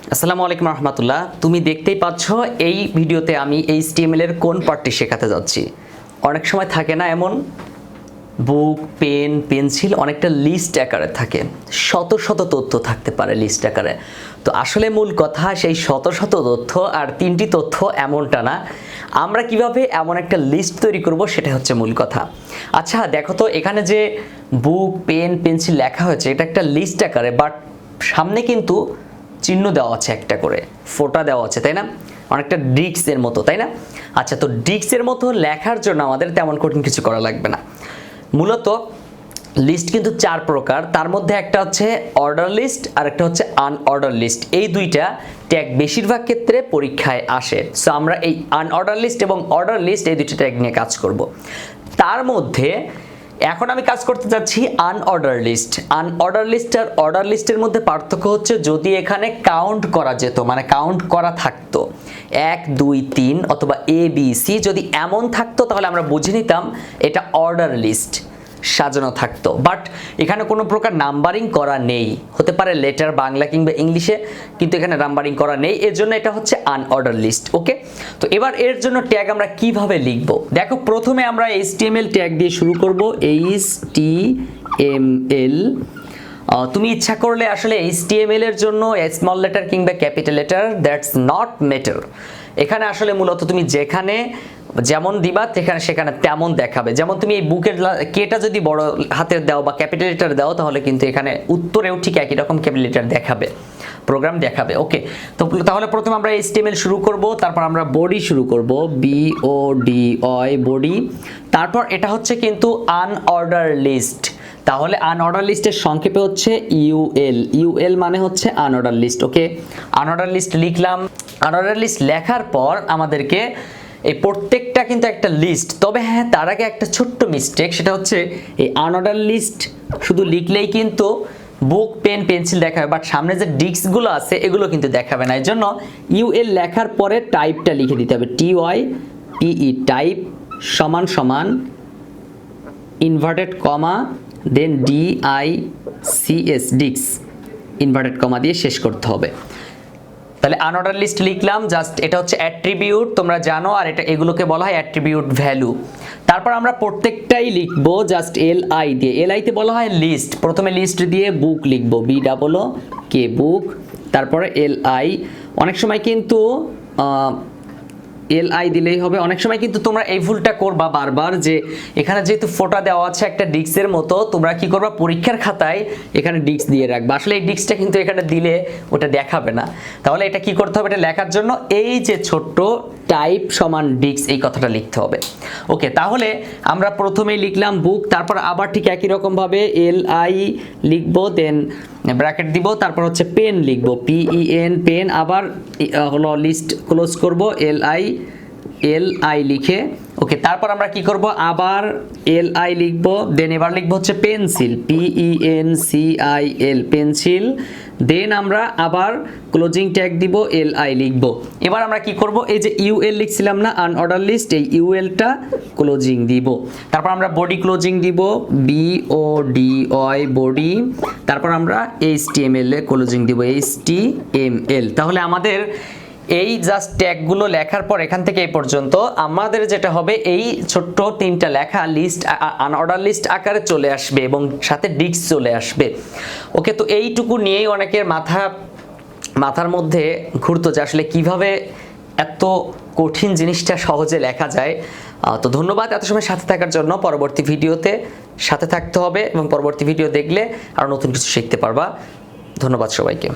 আসসালামু আলাইকুম রহমতুল্লাহ। তুমি দেখতেই পাচ্ছ এই ভিডিওতে আমি HTML এর কোন পার্টটি শেখাতে যাচ্ছি। অনেক সময় থাকে না এমন বুক, পেন, পেন্সিল অনেকটা লিস্ট আকারে থাকে, শত শত তথ্য থাকতে পারে লিস্ট আকারে। তো আসলে মূল কথা সেই শত শত তথ্য আর তিনটি তথ্য এমনটা না, আমরা কিভাবে এমন একটা লিস্ট তৈরি করব সেটা হচ্ছে মূল কথা। আচ্ছা দেখো তো, এখানে যে বুক, পেন, পেন্সিল লেখা হয়েছে এটা একটা লিস্ট আকারে, বাট সামনে কিন্তু চিহ্ন দেওয়া আছে, একটা করে ফোঁটা দেওয়া আছে, তাই না? অনেকটা ডিস্কের মতো, তাই না? আচ্ছা, তো ডিস্কের মতো লেখার জন্য আমাদের তেমন কঠিন কিছু করা লাগবে না। মূলত লিস্ট কিন্তু চার প্রকার, তার মধ্যে একটা হচ্ছে অর্ডার লিস্ট আর একটা হচ্ছে আনঅর্ডার লিস্ট। এই দুইটা ট্যাগ বেশিরভাগ ক্ষেত্রে পরীক্ষায় আসে। সো আমরা এই আনঅর্ডার লিস্ট এবং অর্ডার লিস্ট এই দুইটা ট্যাগ নিয়ে কাজ করব। তার মধ্যে এখন আমি কাজ করতে যাচ্ছি আনঅর্ডার লিস্ট। আনঅর্ডার লিস্ট আর অর্ডার লিস্টের মধ্যে পার্থক্য হচ্ছে যদি এখানে কাউন্ট করা যেত, মানে কাউন্ট করা থাকতো 1 2 3 অথবা ABC, যদি এমন থাকতো তাহলে আমরা বুঝে নিতাম এটা অর্ডার লিস্ট, সাজানো থাকতো। বাট এখানে কোনো প্রকার নাম্বারিং করা নেই, হতে পারে লেটার বাংলা কিংবা ইংলিশে, কিন্তু এখানে নাম্বারিং করা নেই, এর জন্য এটা হচ্ছে আনঅর্ডার লিস্ট। ওকে, তো এবার এর জন্য ট্যাগ আমরা কিভাবে লিখব দেখো। প্রথমে আমরা HTML ট্যাগ দিয়ে শুরু করব, HTML। তুমি ইচ্ছা করলে আসলে HTML এর জন্য স্মল লেটার কিংবা capital letter, that's not matter. এখানে আসলে মূলত তুমি যেখানে যেমন দিবা সেখানে তেমন দেখাবে। যেমন তুমি এই বুকের কেটা যদি বড় হাতের দাও বা ক্যাপিটাল লেটার দাও, তাহলে কিন্তু এখানে উত্তরেও ঠিক একই রকম ক্যাপিটাল লেটার দেখাবে, প্রোগ্রাম দেখাবে। ওকে, তো তাহলে প্রথমে আমরা HTML শুরু করব, তারপর আমরা বডি শুরু করব, BODY বডি। তারপর এটা হচ্ছে কিন্তু আনঅর্ডার লিস্ট। তাহলে আনঅর্ডার লিস্টের সংক্ষেপে হচ্ছে UL মানে হচ্ছে আনঅর্ডার লিস্ট। ওকে, আনঅর্ডার লিস্ট লিখলাম। আনঅর্ডার লিস্ট লেখার পর আমাদেরকে এই প্রত্যেকটা কিন্তু একটা লিস্ট, তবে হ্যাঁ তার আগে একটা ছোট্ট মিস্টেক, সেটা হচ্ছে এই আনঅর্ডার লিস্ট শুধু লিখলেই কিন্তু বুক, পেন, পেন্সিল দেখাবে, বাট সামনে যে ডিস্কগুলো আছে এগুলো কিন্তু দেখাবে না। এর জন্য UL লেখার পরে টাইপটা লিখে দিতে হবে, TYPE টাইপ সমান সমান ইনভার্টেড কমা দেন DICS ডিক্স ইনভার্টেড কমা দিয়ে শেষ করতে হবে। তাহলে আনঅর্ডার লিস্ট লিখলাম, জাস্ট এটা হচ্ছে অ্যাট্রিবিউট, তোমরা জানো, আর এটা এগুলোকে বলা হয় অ্যাট্রিবিউট ভ্যালু। তারপর আমরা প্রত্যেকটাই লিখবো জাস্ট LI দিয়ে। LI তে বলা হয় লিস্ট। প্রথমে লিস্ট দিয়ে বুক লিখবো, BOOK বুক, তারপরে LI। অনেক সময় কিন্তু LI দিলেই হবে। অনেক সময় কিন্তু তোমরা এই ভুলটা করবা বারবার, যে এখানে যেহেতু ফোঁটা দেওয়া আছে একটা ডিস্কের মতো, তোমরা কি করবা পরীক্ষার খাতায় এখানে ডিস্ক দিয়ে রাখবা। আসলে এই ডিস্কটা কিন্তু এখানে দিলে ওটা দেখাবে না। তাহলে এটা কি করতে হবে, এটা লেখার জন্য এই যে ছোট্ট টাইপ সমান ডিস্ক এই কথাটা লিখতে হবে। ওকে, তাহলে আমরা প্রথমেই লিখলাম বুক, তারপর আবার ঠিক একই রকম ভাবে LI লিখবো, দেন ব্র্যাকেট দিব, তারপর হচ্ছে পেন লিখবো, PEN পেন, আবার হলো লিস্ট ক্লোজ করব, LI লিখে। ওকে, তারপর আমরা কি করব, আবার LI লিখবো, দেন এবার লিখবো হচ্ছে পেন্সিল, PENCIL পেন্সিল, দেন আমরা আবার ক্লোজিং ট্যাগ দিব, LI লিখবো। এবার আমরা কি করব, এই যে UL লিখছিলাম না আনঅর্ডার লিস্ট, এই ULটা ক্লোজিং দিব। তারপর আমরা বডি ক্লোজিং দিব, BODY বডি, তারপর আমরা HTML এ ক্লোজিং দিব, HTML। তাহলে আমাদের এই জাস্ট ট্যাগগুলো লেখার পর এখান থেকে এই পর্যন্ত আমাদের যেটা হবে, এই ছোট্ট তিনটা লেখা লিস্ট আনঅর্ডার লিস্ট আকারে চলে আসবে এবং সাথে ডিস্ক চলে আসবে। ওকে, তো এইটুকু নিয়েই অনেকের মাথার মধ্যে ঘুরতো যে আসলে কিভাবে এত কঠিন জিনিসটা সহজে লেখা যায়। তো ধন্যবাদ এত সময় সাথে থাকার জন্য। পরবর্তী ভিডিওতে সাথে থাকতে হবে এবং পরবর্তী ভিডিও দেখলে আরও নতুন কিছু শিখতে পারবা। ধন্যবাদ সবাইকে।